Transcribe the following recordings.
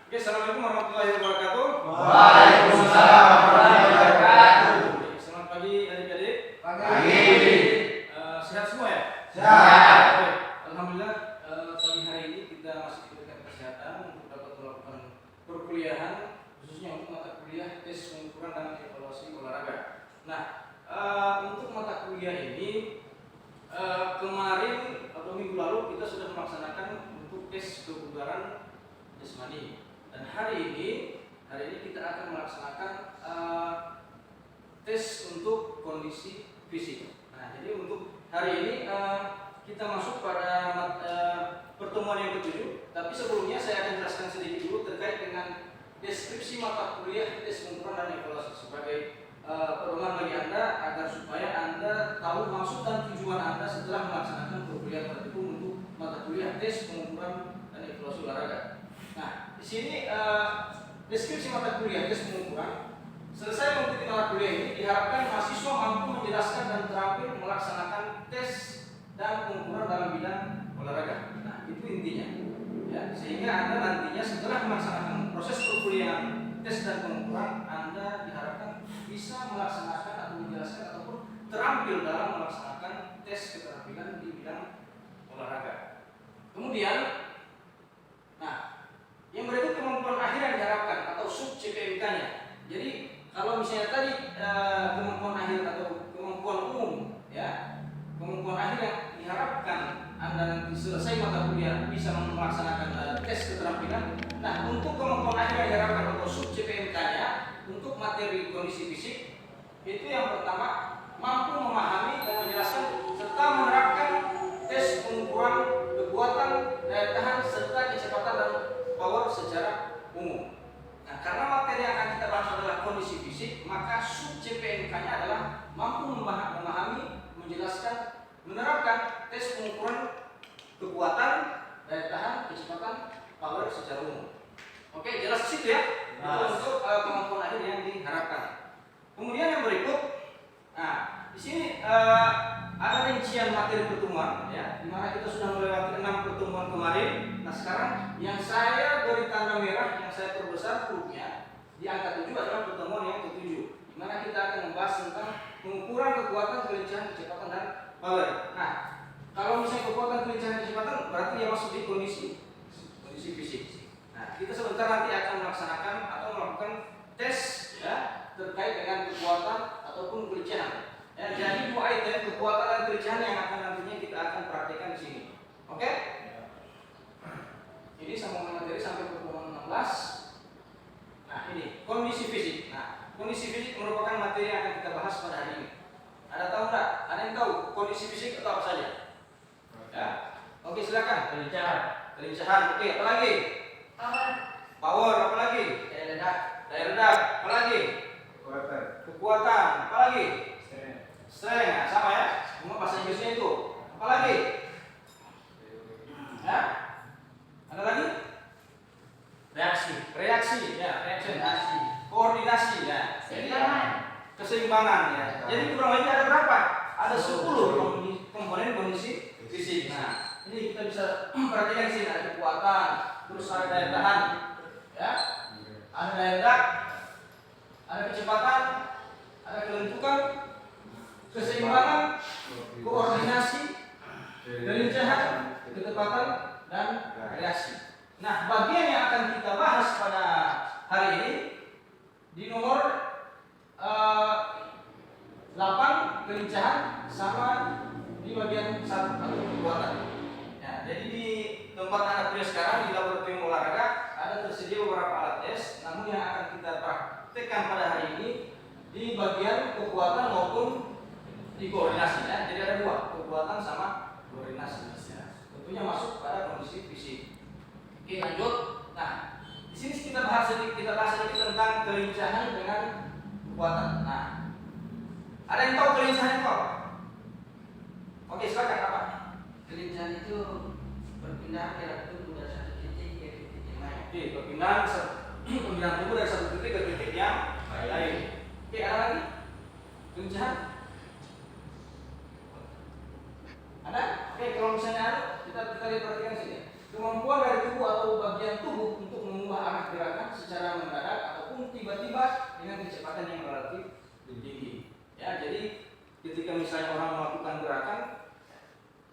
Oke, assalamualaikum warahmatullahi wabarakatuh. Waalaikumsalam warahmatullahi wabarakatuh. Selamat pagi adik-adik. Pagi. Sehat semua ya? Sehat. Oke, alhamdulillah pagi hari ini kita masih diberikan kesehatan untuk dapat melakukan perkuliahan, khususnya untuk mata kuliah tes pengukuran dan evaluasi olahraga. Nah, untuk mata kuliah ini kemarin atau minggu lalu kita sudah melaksanakan untuk tes kebugaran jasmani. Dan hari ini kita akan melaksanakan tes untuk kondisi fisik. Nah, jadi untuk hari ini kita masuk pada pertemuan yang ke-7. Tapi sebelumnya saya akan jelaskan sedikit dulu terkait dengan deskripsi mata kuliah tes pengukuran dan evaluasi sebagai pedoman bagi Anda agar supaya Anda tahu maksud dan tujuan Anda setelah melaksanakan perkuliahan tertentu untuk mata kuliah tes pengukuran dan evaluasi olahraga. Nah, di sini deskripsi mata kuliah tes pengukuran. Selesai mengikuti mata kuliah ini diharapkan mahasiswa mampu menjelaskan dan terampil melaksanakan tes dan pengukuran dalam bidang olahraga. Nah, itu intinya. Ya, sehingga Anda nantinya setelah melaksanakan proses perkuliahan tes dan pengukuran, Anda diharapkan bisa melaksanakan atau menjelaskan ataupun terampil dalam melaksanakan tes keterampilan di bidang olahraga. Kemudian, nah, yang berikut kemampuan akhir yang diharapkan atau sub CPMK-nya. Jadi kalau misalnya tadi kemampuan akhir atau kemampuan umum, ya, kemampuan akhir yang diharapkan Anda nanti selesai mata kuliah bisa melaksanakan tes keterampilan. Nah, untuk kemampuan akhir yang diharapkan atau sub CPMK-nya untuk materi kondisi fisik itu yang pertama mampu memahami dan menjelaskan serta menerapkan tes pengukuran kekuatan, daya tahan serta kecepatan dan power secara umum. Nah, karena materi yang akan kita bahas adalah kondisi fisik, maka sub CPMK-nya adalah mampu memahami, menjelaskan, menerapkan tes pengukuran kekuatan, daya tahan, kecepatan, power secara umum. Oke, jelas di situ ya. Itu untuk kemampuan akhir yang diharapkan. Kemudian yang berikut, nah di sini ada rincian materi pertemuan, ya, di mana kita sudah melewati 6 pertemuan kemarin. Nah, sekarang yang saya beri tanda merah, yang saya perbesar hurufnya di angka 7 adalah pertemuan yang ke-7, di mana kita akan membahas tentang pengukuran kekuatan, kelincahan, kecepatan dan power. Nah, kalau misalnya kekuatan, kelincahan, kecepatan berarti dia masuk di kondisi fisik. Nah, kita sebentar nanti akan melaksanakan atau melakukan tes, ya, terkait dengan kekuatan ataupun kelincahan. Ya, jadi 2 item kekuatan dan kelincahan yang akan nantinya kita akan praktekkan di sini. Oke? Ini sambungan materi sampai pertemuan 16. Nah, ini kondisi fisik. Nah, kondisi fisik merupakan materi yang akan kita bahas pada hari ini. Ada tahu enggak? Ada yang tahu kondisi fisik itu apa saja? Ya. Oke, silakan. Kelincahan. Oke, apa lagi? Power. Apa lagi? Daya ledak. Apa lagi? Kekuatan. Apa lagi? Strength. Nah, sama ya. Semua bahasa Inggrisnya itu. Apa lagi? Ya. Ada lagi? Reaksi. Ya, reaksi. Koordinasi. Ya. Jadi keseimbangan. Ya. Jadi kurang lebih ada berapa? Ada 10 komponen kondisi fisik. Nah, ini kita bisa perhatikan di sini ada kekuatan, terus ada daya tahan, ya, ada daya ledak, ada kecepatan, ada kelentukan, keseimbangan, koordinasi, kelincahan, ketepatan, dan reaksi. Nah, bagian yang akan kita bahas pada hari ini di nomor 8 kelincahan sama di bagian 1 atau kekuatan. Ya, jadi di tempat Anda kuliah sekarang di laboratorium olahraga ada tersedia beberapa alat tes, namun yang akan kita praktekkan pada hari ini di bagian kekuatan maupun di koordinasi. Ya. Jadi ada 2, kekuatan sama koordinasi. Ya. Tentunya masuk pada kondisi fisik. Oke, lanjut. Nah, di sini kita bahas sedikit tentang kelincahan dengan kekuatan. Nah, ada yang tahu kelincahan itu apa? Oke, silakan apa? Kelincahan itu perpindahan gerak tubuh dari satu titik ke titik yang lain. Oke, perpindahan tubuh dari satu titik ke titik yang lain. Oke, ada lagi? Kelincahan? Ada? Oke, kalau misalnya ada, kita lihat perhatikan sini. Kemampuan dari tubuh atau bagian tubuh untuk mengubah arah gerak secara mendadak ataupun tiba-tiba dengan kecepatan yang relatif lebih tinggi. Ya, jadi ketika misalnya orang melakukan gerakan,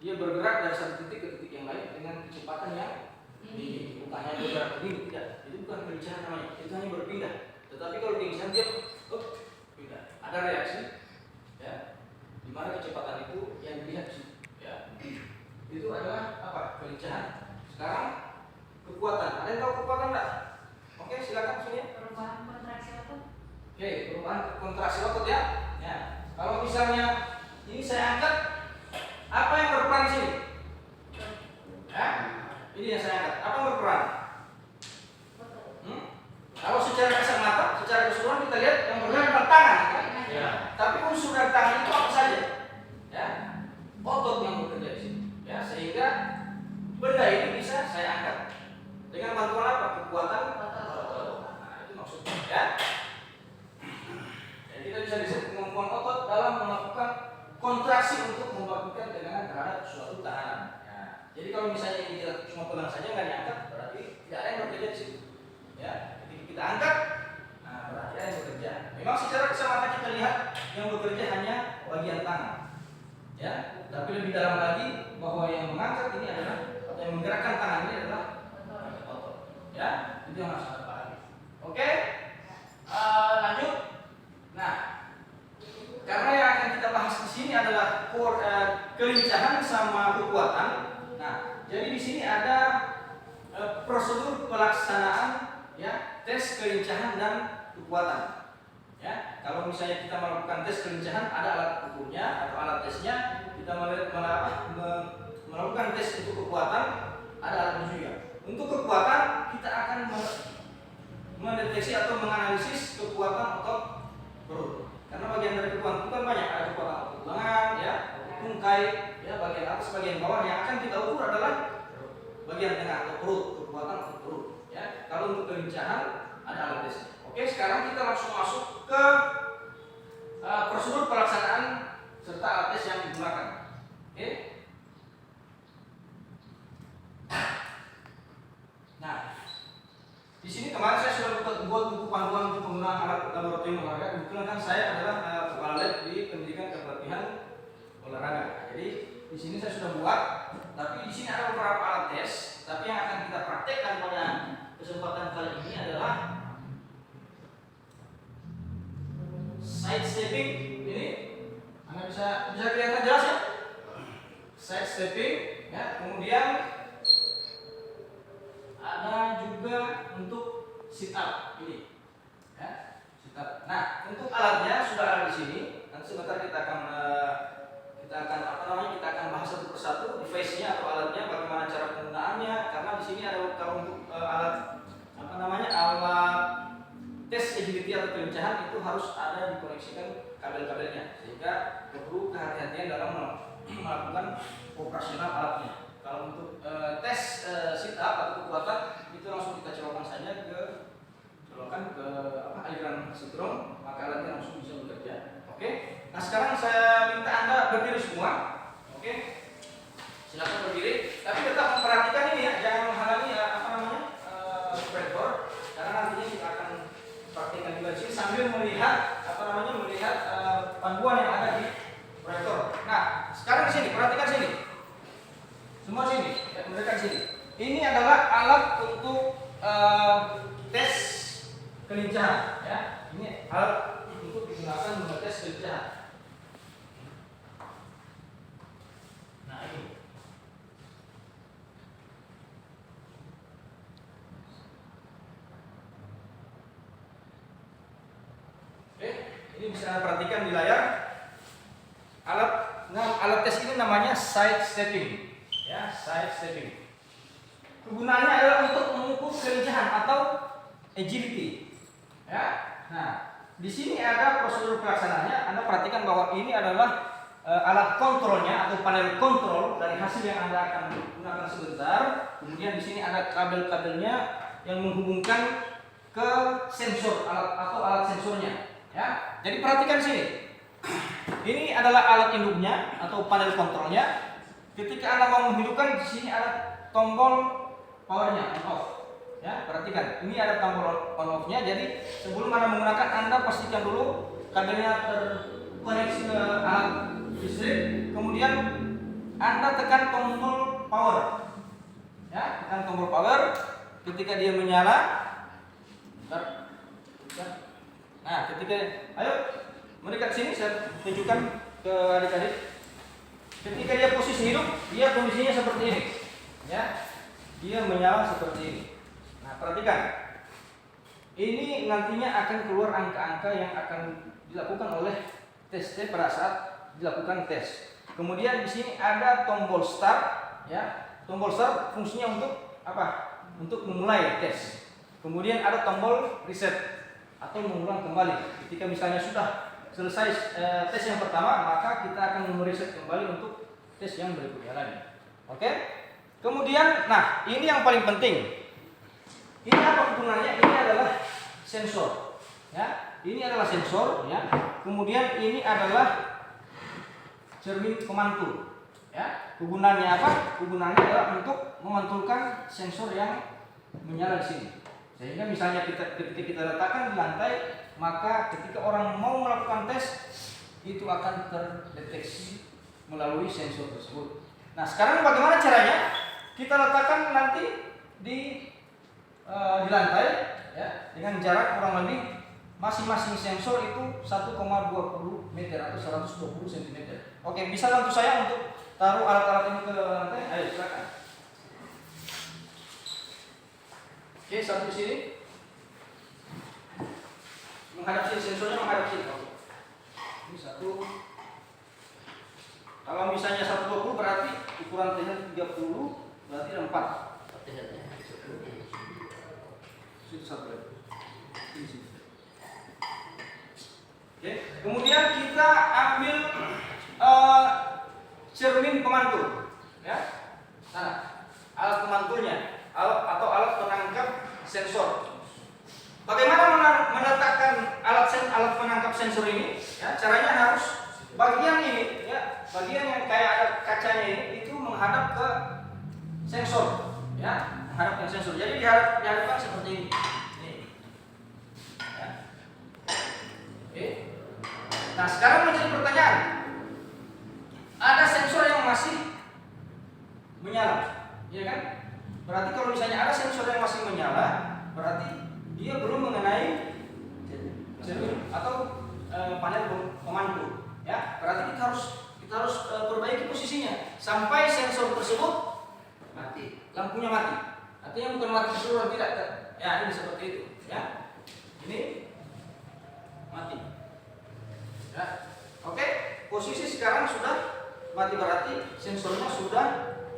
dia bergerak dari satu titik ke titik yang lain dengan kecepatan yang tinggi. Bukan hanya bergerak begini, tidak. Itu bukan kelincahan namanya. Itu hanya berpindah. Tetapi kalau kelincahan dia pindah. Ada reaksi, ya, di mana kecepatan itu yang dilihat, ya. Itu adalah apa? Kelincahan. Sekarang kekuatan. Ada yang tahu kekuatan enggak? Oke, silakan sini. Perubahan kontraksi otot. Oke, perubahan kontraksi otot ya. Ya. Kalau misalnya ini saya angkat, apa yang berperan di sini? Ya. Ini yang saya angkat. Apa yang berperan? Kalau secara kasat mata, secara keseluruhan kita lihat yang bergerak adalah tangan, kan? Ya. Tapi unsur dari tangan itu apa saja? Ya, otot yang bekerja di sini. Ya, sehingga benda ini bisa saya angkat dengan bantuan apa? Kekuatan otot. Nah, itu maksudnya. Ya. Jadi kita bisa disebut kemampuan otot dalam melakukan kontraksi untuk melakukan tegangan terhadap suatu tahanan. Ya. Jadi kalau misalnya ini kita cuma pegang saja nggak diangkat, berarti tidak ada yang bekerja di situ. Ya, ketika kita angkat, nah berarti ada yang bekerja. Memang secara kasat mata kita lihat yang bekerja hanya bagian tangan. Ya, tapi lebih dalam lagi bahwa yang mengangkat ini adalah atau yang menggerakkan tangan ini adalah otot. Ya, itu yang harus kita pahami. Oke, lanjut. Nah, karena yang akan kita bahas di sini adalah kelincahan sama kekuatan. Nah, jadi di sini ada prosedur pelaksanaan ya tes kelincahan dan kekuatan. Ya, kalau misalnya kita melakukan tes kelincahan ada alat ukurnya atau alat tesnya, kita melakukan tes untuk kekuatan ada alatnya juga. Untuk kekuatan kita akan mendeteksi atau menganalisis kekuatan otot perut. Karena bagian dari kekuatan itu kan banyak, ada kekuatan otot lengan, ya, tungkai, ya, bagian atas, bagian bawah. Yang akan kita ukur adalah bagian tengah atau perut, kekuatan otot perut. Ya, kalau untuk kelincahan ada alat tesnya. Oke, sekarang kita langsung masuk ke prosedur pelaksanaan serta alat tes yang digunakan. Oke. Nah, di sini kemarin saya sudah buat buku panduan untuk penggunaan alat laboratorium olahraga. Kebetulan kan saya adalah kepala lab di pendidikan kepelatihan olahraga. Jadi di sini saya sudah buat, tapi di sini ada beberapa alat tes. Tapi yang akan kita praktekkan pada kesempatan kali ini adalah side stepping. Ini Anda bisa kelihatan jelas ya? Side stepping, ya. Kemudian ada juga untuk sit up ini, ya, sit up. Nah, untuk alatnya sudah ada di sini. Nanti sebentar kita akan bahas satu persatu device-nya atau alatnya, bagaimana cara penggunaannya. Karena di sini ada kalau untuk alat alat tes agility atau kelincahan itu harus ada dikoneksikan kabel-kabelnya, sehingga perlu kehati-hatian dalam melakukan operasional alatnya. Kalau untuk tes sit up atau kekuatan itu langsung kita colokan saja ke aliran setrum, maka alatnya langsung bisa bekerja. Oke. Nah, sekarang saya minta Anda berdiri semua. Oke. Silakan berdiri, tapi tetap memperhatikan ini ya, jangan menghalangi operator, karena nantinya kita akan praktikkan juga di sini sambil melihat panduan yang ada di proyektor. Nah, sekarang di sini, perhatikan sini. Semua sini, ya, mereka sini. Ini adalah alat untuk tes kelincahan, ya. Ini alat untuk digunakan untuk tes kelincahan. Nah, ini. Oke, ini bisa Anda perhatikan di layar. Alat tes ini namanya side stepping. Ya, side stepping. Kegunaannya adalah untuk mengukur kelincahan atau agility. Ya. Nah, di sini ada prosedur pelaksanaannya. Anda perhatikan bahwa ini adalah alat kontrolnya atau panel kontrol dari hasil yang Anda akan gunakan sebentar. Kemudian di sini ada kabel-kabelnya yang menghubungkan ke sensor atau alat sensornya. Ya. Jadi perhatikan sini. Ini adalah alat induknya atau panel kontrolnya. Ketika Anda mau menghidupkan, di sini ada tombol powernya, on off. Ya, perhatikan. Ini ada tombol on off-nya. Jadi sebelum Anda menggunakan, Anda pastikan dulu kabelnya terkoneksi ke alat listrik. Kemudian Anda tekan tombol power. Ya, tekan tombol power. Ketika dia menyala, nah, ketika ayo mendekat sini, saya tunjukkan ke adik-adik. Ketika dia posisi hidup, dia kondisinya seperti ini. Ya, dia menyala seperti ini. Nah, perhatikan. Ini nantinya akan keluar angka-angka yang akan dilakukan oleh tes pada saat dilakukan tes. Kemudian di sini ada tombol start, ya. Tombol start fungsinya untuk apa? Untuk memulai tes. Kemudian ada tombol reset atau mengulang kembali. Ketika misalnya sudah selesai tes yang pertama, maka kita akan mereset kembali untuk tes yang berikutnya lagi. Oke? Kemudian, nah ini yang paling penting. Ini apa kegunaannya? Ini adalah sensor. Ya, ini adalah sensor. Ya. Kemudian ini adalah cermin pemantul. Ya, kegunaannya apa? Kegunaannya adalah untuk memantulkan sensor yang menyala di sini. Sehingga misalnya ketika kita letakkan di lantai, maka ketika orang mau melakukan tes itu akan terdeteksi melalui sensor tersebut. Nah, sekarang bagaimana caranya? Kita letakkan nanti di lantai, ya, dengan jarak kurang lebih masing-masing sensor itu 1,20 meter atau 120 cm. Oke, bisa bantu saya untuk taruh alat-alat ini ke lantai? Ayo, silakan. Oke, satu di sini. Menghadap sini, sensornya menghadap sini. Ini satu. Kalau misalnya 120 berarti ukuran T-nya 30, berarti ada 4. Situ satu lagi. Ini sini. Oke. Kemudian kita ambil cermin pemantul, ya. Nah, alat pemantulnya, alat penangkap sensor. Bagaimana meletakkan alat penangkap sensor ini? Ya, caranya harus bagian ini, ya, bagian yang kayak ada kacanya ini itu menghadap ke sensor, ya, menghadap ke sensor. Jadi dihadapkan seperti ini. Nih. Ya. Oke. Nah, sekarang menjadi pertanyaan. Ada sensor yang masih menyala, ya kan? Berarti kalau misalnya ada sensor yang masih menyala, berarti dia belum mengenai cermin atau panel pemantul, ya. Berarti kita harus perbaiki posisinya sampai sensor tersebut mati, lampunya mati. Artinya bukan mati keseluruhan, tidak. Ya, ini seperti itu, ya. Ini mati. Ya. Oke, posisi sekarang sudah mati, berarti sensornya sudah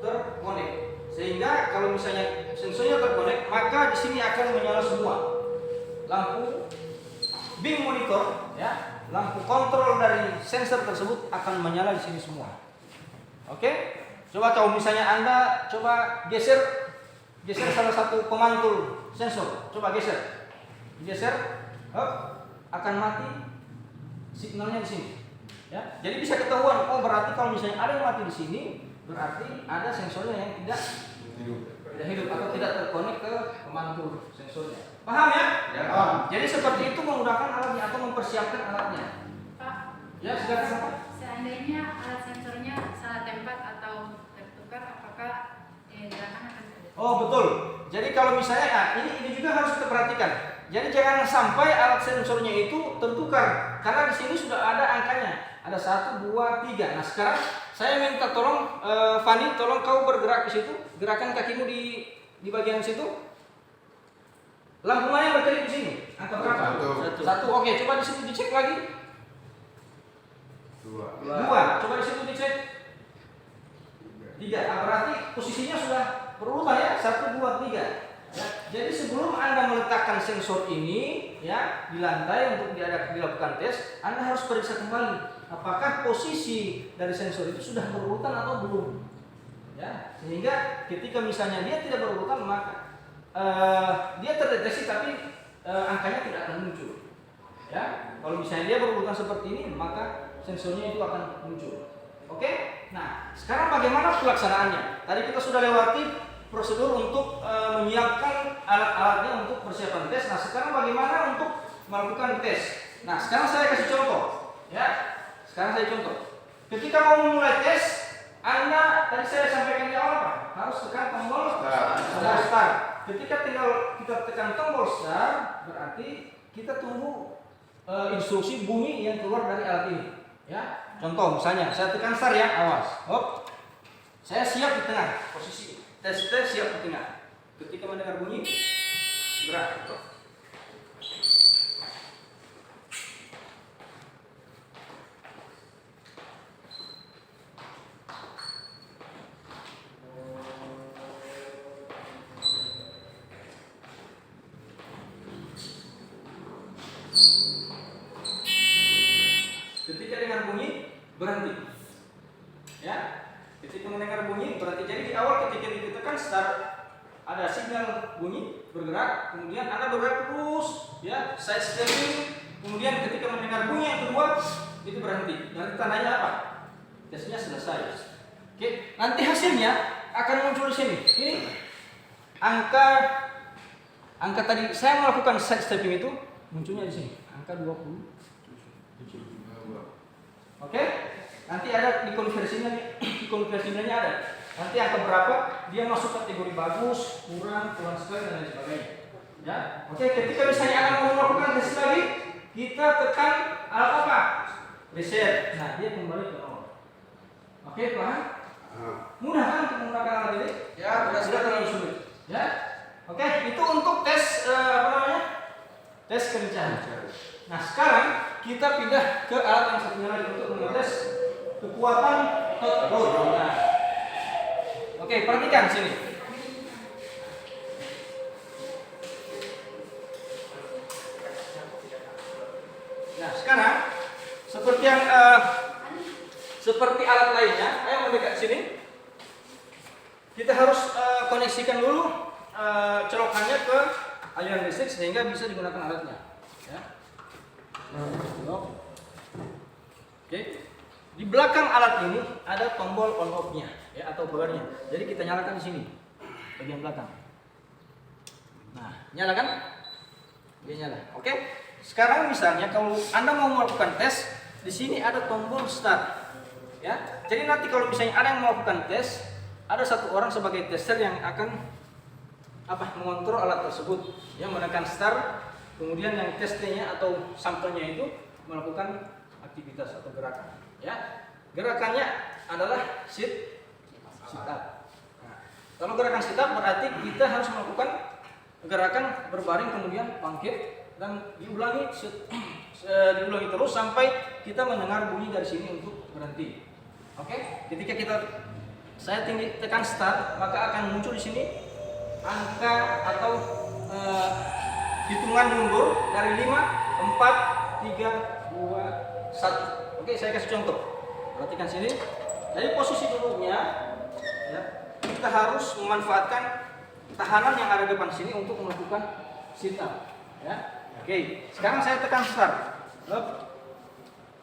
terkonek. Sehingga kalau misalnya sensornya terkonek, maka di sini akan menyala semua. Lampu beam monitor, ya, lampu kontrol dari sensor tersebut akan menyala di sini semua. Oke? Coba kalau misalnya Anda coba geser salah satu pemantul sensor, coba geser. Akan mati signalnya di sini. Ya, jadi bisa ketahuan, oh berarti kalau misalnya ada yang mati di sini, berarti ada sensornya yang tidak hidup atau tidak terkonek ke pemantul sensornya. Paham ya? Ya, paham. Jadi seperti itu menggunakan alatnya atau mempersiapkan alatnya. Pak, Ya, silakan Pak. seandainya alat sensornya salah tempat atau tertukar, apakah gerakan akan terjadi? Oh betul. Jadi kalau misalnya, nah, ini juga harus kita perhatikan. Jadi jangan sampai alat sensornya itu tertukar, karena di sini sudah ada angkanya. Ada 1, 2, 3. Nah sekarang saya minta tolong Fani, tolong kau bergerak ke situ, gerakan kakimu di bagian situ. Lampu mana yang berkedip di sini? Angka berapa? 1. Oke, coba di situ dicek lagi. 2. Coba di situ dicek. 3. Nah, berarti posisinya sudah berurutan ya, 1, 2, 3. Ya, jadi sebelum Anda meletakkan sensor ini, ya, di lantai untuk dilakukan tes, Anda harus periksa kembali apakah posisi dari sensor itu sudah berurutan atau belum. Ya, sehingga ketika misalnya dia tidak berurutan, maka dia terdeteksi tapi angkanya tidak akan muncul. Ya, kalau misalnya dia berurutan seperti ini, maka sensornya itu akan muncul. Oke? Nah, sekarang bagaimana pelaksanaannya? Tadi kita sudah lewati prosedur untuk menyiapkan alat-alatnya untuk persiapan tes. Nah, sekarang bagaimana untuk melakukan tes? Nah, sekarang saya kasih contoh, ya. Sekarang saya contoh. Ketika mau memulai tes, Anda tadi saya sampaikan di awal apa? Harus tekan tombol start. Ketika kita tekan tombol start, berarti kita tunggu instruksi bunyi yang keluar dari alat ini, ya. Contoh misalnya, saya tekan start ya, awas. Hop. Saya siap di tengah posisi. Tes siap di tengah. Ketika mendengar bunyi, gerak. Ketika dengar bunyi, berhenti. Ya, ketika mendengar bunyi berhenti. Jadi di awal ketika ditekan start, ada sinyal bunyi bergerak, kemudian Anda bergerak terus, ya, side stepping. Kemudian ketika mendengar bunyi yang kedua, itu berhenti. Nanti tandanya apa? Tesnya selesai. Oke, nanti hasilnya akan muncul di sini. Ini angka tadi saya melakukan side stepping itu munculnya di sini. Angka 20. Oke, nanti ada di konversinya ada. Nanti angka berapa dia masuk kategori bagus, kurang sekali dan lain sebagainya. Ya, oke. Ketika misalnya Anda mau melakukan tes lagi, kita tekan alat apa? Reset. Nah, dia kembali ke nol. Oke, paham? Mudah kan untuk menggunakan alat ini? Ya, sudah terlalu sulit. Ya, oke. Itu untuk tes tes kelincahan. Nah, sekarang kita pindah ke alat yang satunya lagi untuk mengetes kekuatan hot rod. Nah, oke, perhatikan sini. Nah, sekarang seperti alat lainnya, ayo mendekat sini. Kita harus koneksikan dulu colokannya ke aliran listrik sehingga bisa digunakan alatnya. Ya. Oke. Di belakang alat ini ada tombol on off-nya, ya, atau powernya. Jadi kita nyalakan di sini, bagian belakang. Nah, nyala kan? Dia nyala. Oke. Sekarang misalnya kalau Anda mau melakukan tes, di sini ada tombol start. Ya. Jadi nanti kalau misalnya ada yang melakukan tes, ada satu orang sebagai tester yang akan mengontrol alat tersebut, yang menekan start. Kemudian yang tesnya atau sampelnya itu melakukan aktivitas atau gerakan. Ya, gerakannya adalah sit up. Nah, kalau gerakan sit up berarti kita harus melakukan gerakan berbaring kemudian bangkit dan diulangi terus sampai kita mendengar bunyi dari sini untuk berhenti. Oke, ketika saya tekan start, maka akan muncul di sini angka atau hitungan mundur dari 5, 4, 3, 2, 1. Oke, saya kasih contoh. Perhatikan sini. Jadi posisi duduknya, ya, kita harus memanfaatkan tahanan yang ada di depan sini untuk melakukan sit up. Ya. Oke, sekarang saya tekan start.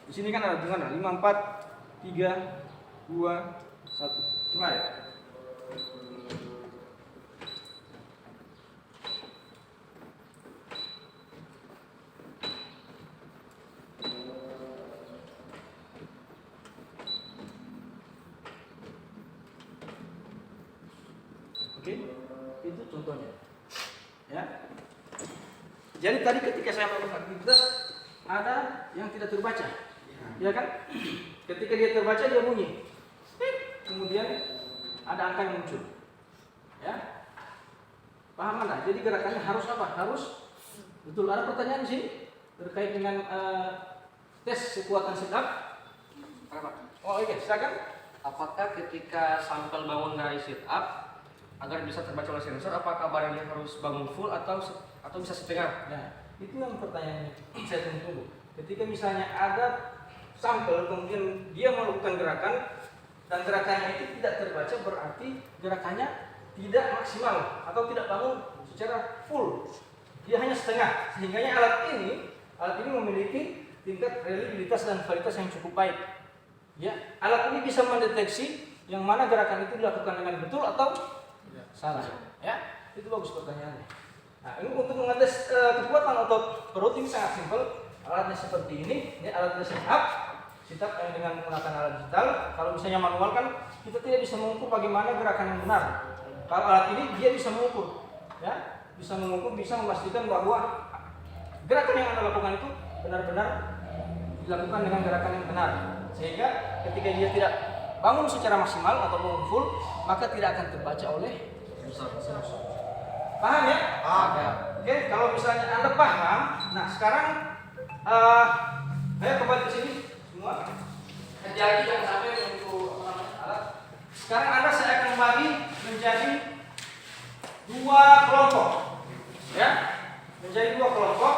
Di sini kan ada hitungan 5, 4, 3, 2, 1. Mulai. Oke, itu contohnya. Ya. Jadi tadi ketika saya melakukan aktivitas ada yang tidak terbaca, ya kan? Ketika dia terbaca dia bunyi, kemudian ada angka yang muncul. Ya, paham anda? Jadi gerakannya harus apa? Harus betul. Ada pertanyaan di sini terkait dengan tes kekuatan sit up? Oh iya, silakan. Apakah ketika sampel bangun dari sit up agar bisa terbaca oleh sensor, apakah badannya harus bangun full atau bisa setengah? Nah, itu yang pertanyaannya saya tunggu. Ketika misalnya ada sampel kemudian dia melakukan gerakan dan gerakannya itu tidak terbaca, berarti gerakannya tidak maksimal atau tidak bangun secara full. Dia hanya setengah. Sehingga alat ini memiliki tingkat reliabilitas dan validitas yang cukup baik. Ya, alat ini bisa mendeteksi yang mana gerakan itu dilakukan dengan betul atau salah. Ya, itu bagus pertanyaannya. Nah, ini untuk mengetes kekuatan otot perut ini sangat simpel. Alatnya seperti ini alatnya sit up yang dengan menggunakan alat digital. Kalau misalnya manual kan kita tidak bisa mengukur bagaimana gerakan yang benar. Kalau alat ini dia bisa mengukur, ya, bisa mengukur, bisa memastikan bahwa gerakan yang Anda lakukan itu benar-benar dilakukan dengan gerakan yang benar. Sehingga ketika dia tidak bangun secara maksimal atau bangun full, maka tidak akan terbaca oleh sensor. Paham ya? Paham. Oke, kalau misalnya Anda paham, nah sekarang ayo kembali ke sini semua. Jadi jangan sampai untuk alat. Sekarang Anda saya akan bagi menjadi dua kelompok, ya, menjadi dua kelompok.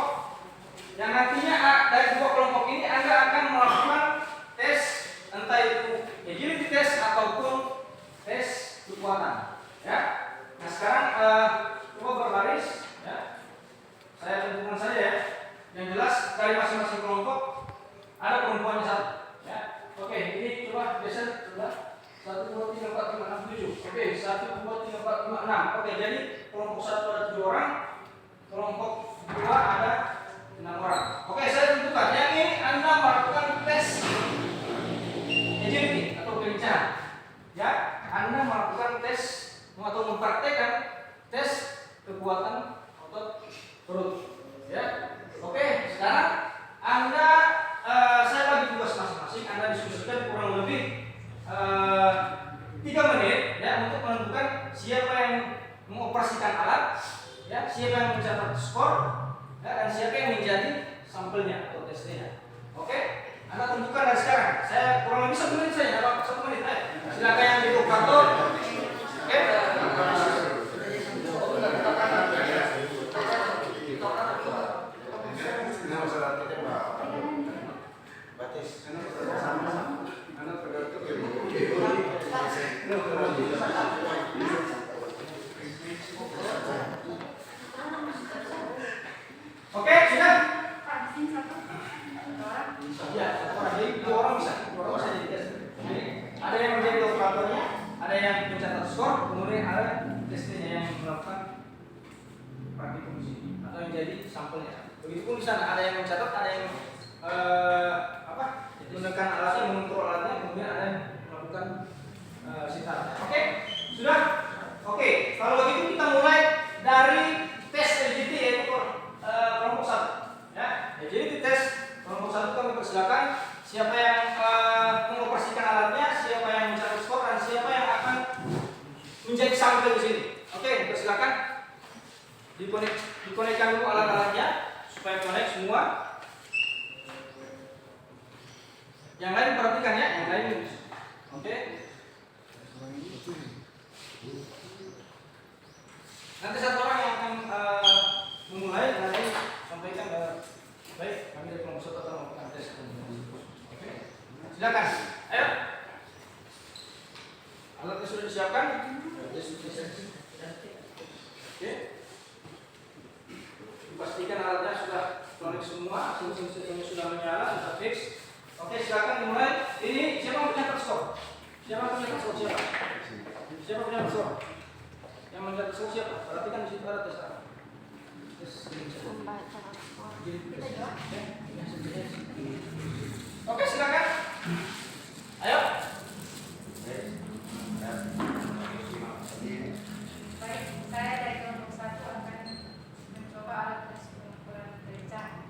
Yang nantinya dari dua kelompok ini Anda akan melakukan tes, entah itu agility test ataupun tes kekuatan, ya. Nah sekarang coba berbaris, ya. Saya tentukan saja ya. Yang jelas dari masing-masing kelompok ada perempuannya satu, ya. Oke, ini coba geser sebelah. 1, 2, 3, 4, 5, 6, 7. Oke, 1, 2, 3, 4, 5, 6. Oke, jadi kelompok 1 ada 7 orang, kelompok 2 ada 6 orang. Oke, saya tentukan. Yang ini Anda melakukan tes agility atau kelincahan. Ya, Anda melakukan tes atau mempraktekkan tes kekuatan otot perut. Ya, oke. Sekarang Anda saya bagi tugas masing-masing. Anda diskusikan kurang lebih 3 menit ya untuk menentukan siapa yang mengoperasikan alat, ya, siapa yang mencatat skor, ya, dan siapa yang menjadi sampelnya atau tesnya. Oke, Anda tentukan dari sekarang. Saya kurang lebih 1 menit saja, apa 1 menit. Silakan yang di operator. Oke. Oke, sudah? Pak, di sini satu orang. Ya, satu orang. Jadi 2 orang bisa. 2 orang bisa jadi tes. Jadi ada yang menjadi operatornya, ada yang mencatat skor, kemudian ada tesnya yang melakukan praktikum di sini atau yang jadi sampelnya. Begitupun di sana ada yang mencatat, ada yang menekan alatnya, mengontrol alatnya, kemudian ada yang melakukan sit-up. Oke, sudah? Oke, kalau begitu kita mulai dari tes LGT yaitu kelompok 1. Ya, jadi di tes kelompok 1 kami persilakan siapa yang mengoperasikan alatnya, siapa yang mencatat skor, dan siapa yang akan menjadi sampel di sini. Oke, persilakan dikonekkan dulu alat-alatnya supaya connect semua. Yang lain perhatikan ya, yang lain. Oke. Nanti satu orang yang akan memulai, nanti sampaikan baik kami dari kelompok 1 akan melakukan tes. Oke. Silakan. Ayo. Alatnya sudah disiapkan. Oke. Pastikan alatnya sudah connect semua, mesin-mesinnya sudah menyala, sudah fix. Oke, silakan dimulai. Ini siapa mencatat skor? Siapa mencatat skor? Siapa? Siapa mencatat skor? Yang mencatat skor siapa? Perhatikan di situ ada tes. Oke, silakan. Ayo. Baik, saya dari kelompok 1 akan mencoba alat tes pengukuran kelincahan.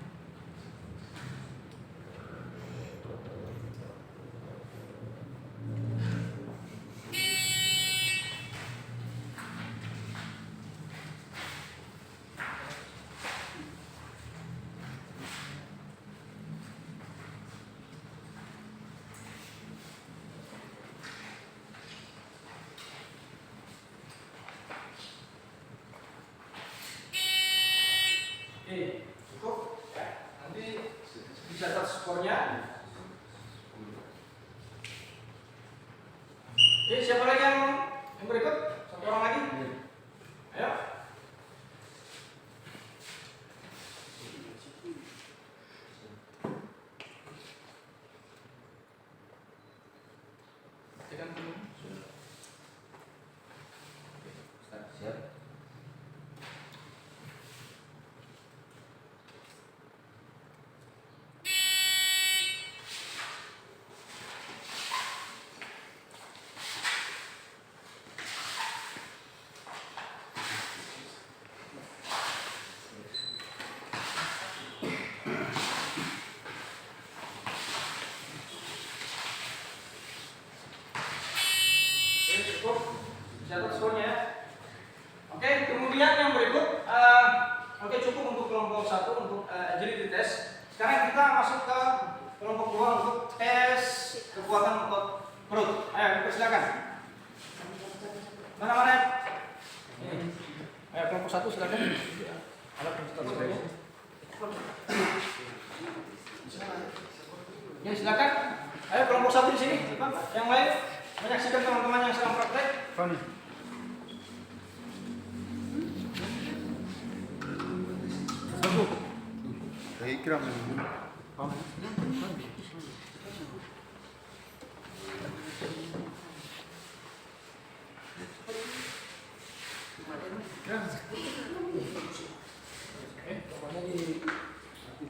Oke, cukup. Ya. Nanti dicatat skornya. Oke, siapa lagi yang berikut? Satu orang lagi. Ayo. Tekan dulu. Oke, siap. catat skornya ya. Oke, kemudian yang berikut, oke cukup untuk kelompok 1 untuk agility test. Sekarang kita masuk ke kelompok 2 untuk tes kekuatan otot perut. Ayo, dipersilakan. Mana? Ini. Ayo, kelompok 1 silakan. Alat kelompok 1. Ya, silakan. Ayo, kelompok 1 di sini. Yang lain menyaksikan teman-teman yang sedang praktek. Ikram.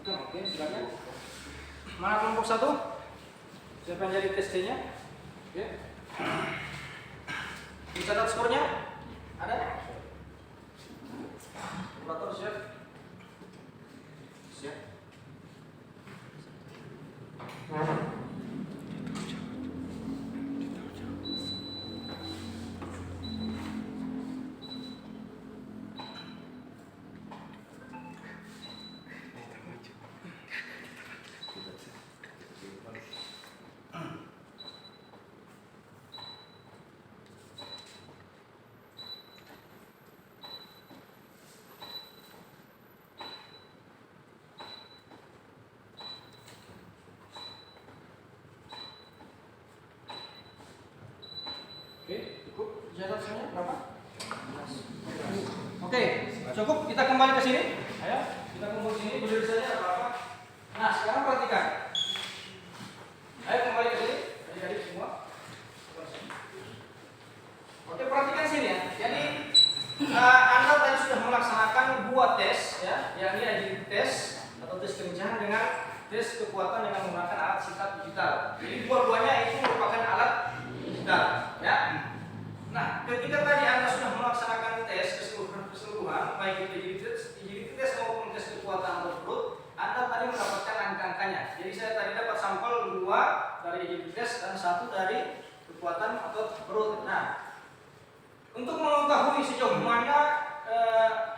Oke, silakan. Mana kelompok 1? Siapa yang jadi tesnya? Oke. Dicatat skornya? Ada? Operator siap? Siap. Oke, cukup. Dicatat semuanya berapa? Oke, cukup. Kita kembali ke sini. Ayo, kita kumpul sini. Berdiri saja apa-apa. Nah, sekarang perhatikan. Ayo kembali ke sini. Adik-adik semua. Oke, perhatikan sini ya. Jadi Anda tadi sudah melaksanakan 2 tes ya, yakni agility test atau tes kelincahan dengan tes kekuatan dengan menggunakan alat sikat digital. Jadi dua-duanya itu merupakan alat digital ya. Nah, ketika tadi Anda sudah melaksanakan tes keseluruhan baik itu agility test maupun tes kekuatan otot perut, Anda tadi mendapatkan angka-angkanya. Jadi saya tadi dapat sampel 2 dari agility test dan 1 dari kekuatan otot perut. Nah, untuk mengetahui sejauh mana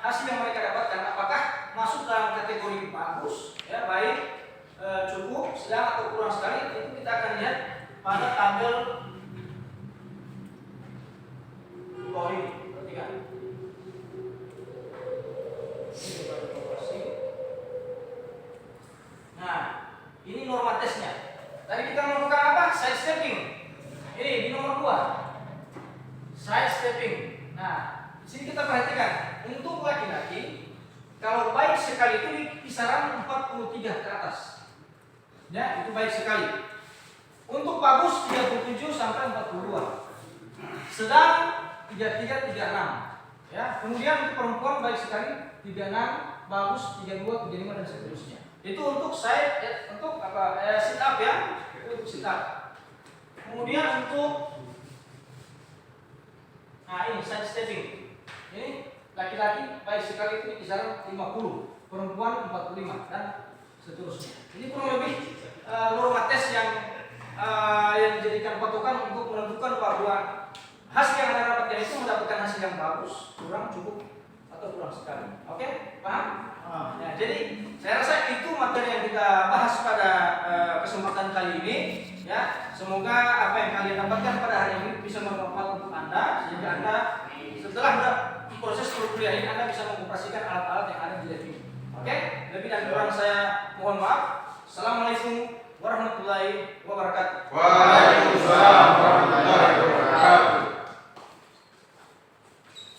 hasil yang mereka dapatkan, apakah masuk dalam kategori bagus, ya baik, cukup, sedang atau kurang sekali, itu kita akan lihat pada tabel bawah ini. Perhatikan. Nah, ini norma tesnya. Tadi kita melakukan apa? Side stepping. Ini di nomor 2. Side stepping. Nah, di sini kita perhatikan untuk laki-laki kalau baik sekali itu di kisaran 43 ke atas. Ya, itu baik sekali. Untuk bagus 37 sampai 42. Sedang 33 36. Ya, kemudian untuk perempuan baik sekali 36, bagus 32, 35 dan seterusnya. Itu untuk side untuk apa? Sit up ya. Itu untuk sit up. Kemudian untuk ini side stepping. Ini laki-laki baik sekali itu kisaran 50, perempuan 45 dan seterusnya. Ini kurang lebih norma tes yang dijadikan patokan untuk menentukan bahwa hasil yang Anda dapatkan itu mendapatkan hasil yang bagus, kurang, cukup, atau kurang sekali. Oke, paham? Ya, jadi saya rasa itu materi yang kita bahas pada kesempatan kali ini. Ya, semoga apa yang kalian dapatkan pada hari ini bisa bermanfaat untuk Anda sehingga Anda setelah proses perkuliahan ini Anda bisa mengoperasikan alat-alat yang ada di lab ini. Oke, lebih dan kurang saya mohon maaf. Assalamualaikum warahmatullahi wabarakatuh. Waalaikumsalam warahmatullahi wabarakatuh.